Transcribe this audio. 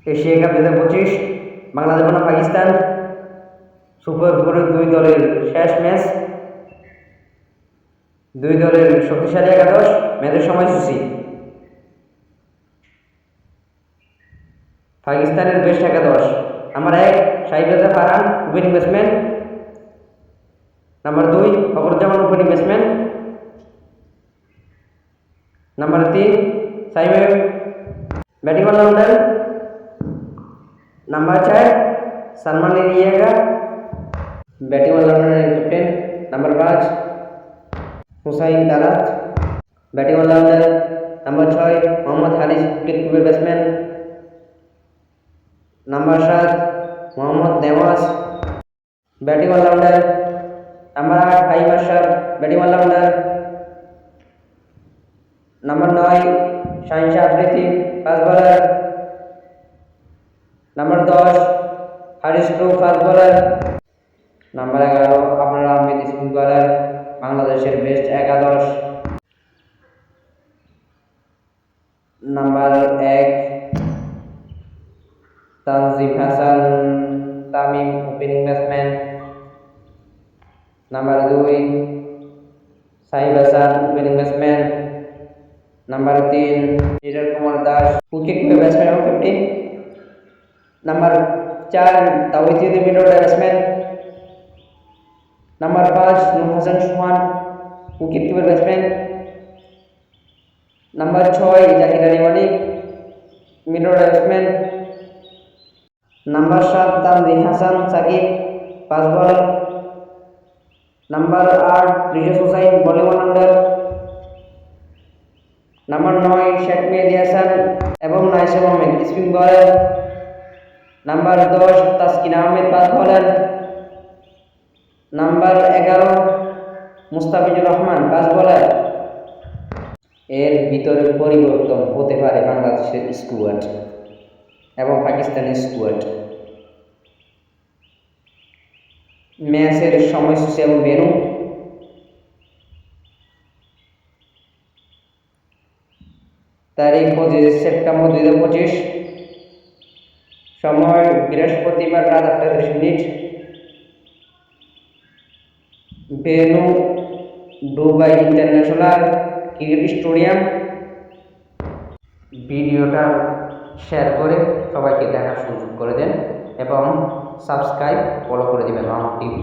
Asia cup 2025 Bangladesh বনাম Pakistan super ফোরের দুই দলের শেষ ম্যাচ। দুই দলের শক্তিশালী একাদশ, ম্যাচের সময়সূচি। পাকিস্তানের বেস্ট একাদশ: number 1 Shahid Raja Farhan, opening batsman. Number 2 Fakhar Zaman, opening batsman. Number 3 Saim Ayub, batting allrounder. Number 4 Salman ইয়াকা, batting allrounder captain. Number 5 Hussain Talat, batting allrounder. Number 6 Mohammad Haris, wicket batsman. Number 7 Mohammad Nawaz, batting allrounder. Number 8 Faheem Ashraf, batting allrounder. Number 9 Shaheen Shah Afridi, fast bowler. Number 10 Haris টু, ফাস্ট বোলার। নাম্বার 11 আপনার Ahmed, spin bowler. বাংলাদেশের best একাদশ: number 1 Tanzid Hasan Tamim, opening batsman. Number 2 Sahib Hasan, opening batsman. Number 3 Litton Kumar Das, wicket keeper batsman এবং captain. Number 4 Towhid Hridoy, middle order batsman. Number 5 Nur Hasan Sohan, wicket keeper batsman. Number 6 Jaker Ali Manik, middle order batsman. Number 7 Tanzim Hasan Sakib, fast bowler. Number 8 Riyaz Hussain, bowling allrounder. Number 9 Sheikh Mehedi Hasan এবং Nasum Ahmed, spin bowler. Number 10 Taskin Ahmed, fast bowler. Number 11 Mustafizur Rahman, fast bowler. এর ভিতরে পরিবর্তন হতে পারে বাংলাদেশের squad এবং পাকিস্তানের স্কোয়াড। ম্যাচের সময়সূচি এবং ভেন্যু: তারিখ 25 সেপ্টেম্বর 2025, সময় বৃহস্পতিবার রাত 8:30। Venue Dubai international cricket stadium. ভিডিওটা শেয়ার করে সবাইকে দেখার সুযোগ করে দেন এবং সাবস্ক্রাইব, ফলো করে দেবেন আমার টিভি।